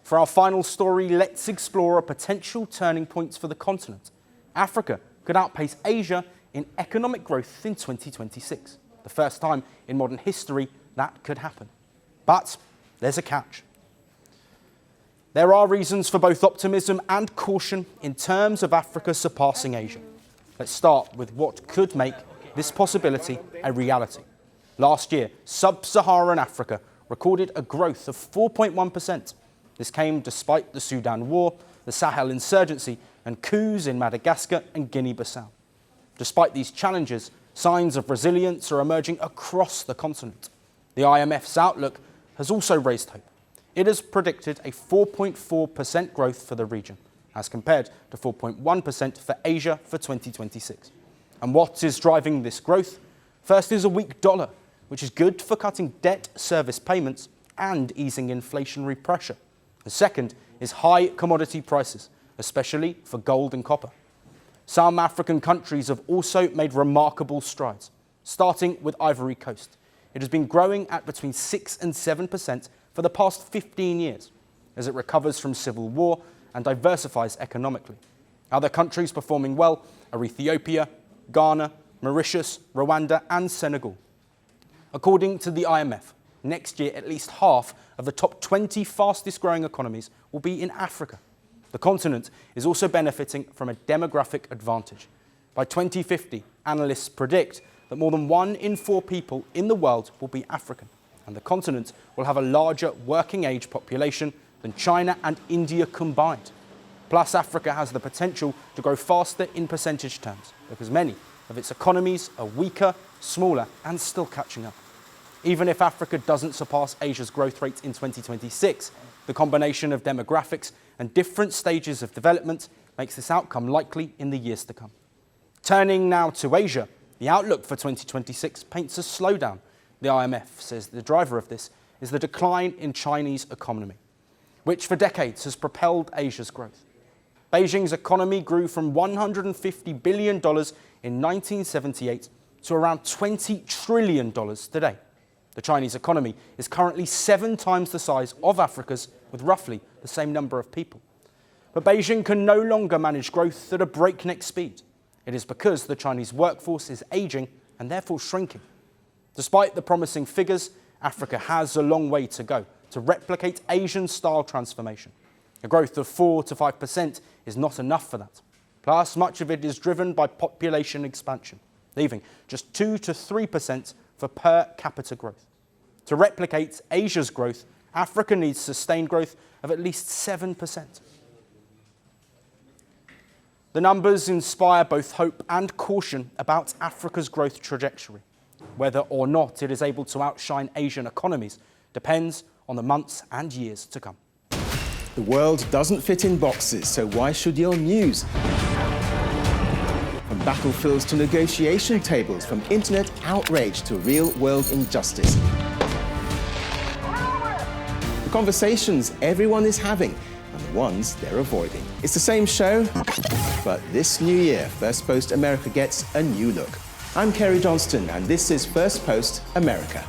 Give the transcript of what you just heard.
For our final story, let's explore a potential turning point for the continent. Africa could outpace Asia in economic growth in 2026. The first time in modern history that could happen. But there's a catch. There are reasons for both optimism and caution in terms of Africa surpassing Asia. Let's start with what could make this possibility a reality. Last year, Sub-Saharan Africa recorded a growth of 4.1%. This came despite the Sudan war, the Sahel insurgency, and coups in Madagascar and Guinea-Bissau. Despite these challenges, signs of resilience are emerging across the continent. The IMF's outlook has also raised hope. It has predicted a 4.4% growth for the region, as compared to 4.1% for Asia for 2026. And what is driving this growth? First is a weak dollar, which is good for cutting debt service payments and easing inflationary pressure. The second is high commodity prices, especially for gold and copper. Some African countries have also made remarkable strides, starting with Ivory Coast. It has been growing at between 6 and 7% for the past 15 years, as it recovers from civil war and diversifies economically. Other countries performing well are Ethiopia, Ghana, Mauritius, Rwanda and Senegal. According to the IMF, next year at least half of the top 20 fastest growing economies will be in Africa. The continent is also benefiting from a demographic advantage. By 2050, analysts predict that more than 1 in 4 people in the world will be African, and the continent will have a larger working age population than China and India combined. Plus, Africa has the potential to grow faster in percentage terms because many of its economies are weaker, smaller, and still catching up. Even if Africa doesn't surpass Asia's growth rate in 2026, the combination of demographics and different stages of development makes this outcome likely in the years to come. Turning now to Asia, the outlook for 2026 paints a slowdown. The IMF says the driver of this is the decline in Chinese economy, which for decades has propelled Asia's growth. Beijing's economy grew from $150 billion in 1978 to around $20 trillion today. The Chinese economy is currently 7 times the size of Africa's, with roughly the same number of people. But Beijing can no longer manage growth at a breakneck speed. It is because the Chinese workforce is aging and therefore shrinking. Despite the promising figures, Africa has a long way to go to replicate Asian-style transformation. A growth of 4 to 5% is not enough for that. Plus, much of it is driven by population expansion, leaving just 2 to 3% for per capita growth. To replicate Asia's growth, Africa needs sustained growth of at least 7%. The numbers inspire both hope and caution about Africa's growth trajectory. Whether or not it is able to outshine Asian economies depends on the months and years to come. The world doesn't fit in boxes, so why should your news? From battlefields to negotiation tables, from internet outrage to real-world injustice. The conversations everyone is having and the ones they're avoiding. It's the same show, but this new year, Firstpost America gets a new look. I'm Kerry Johnston, and this is Firstpost America.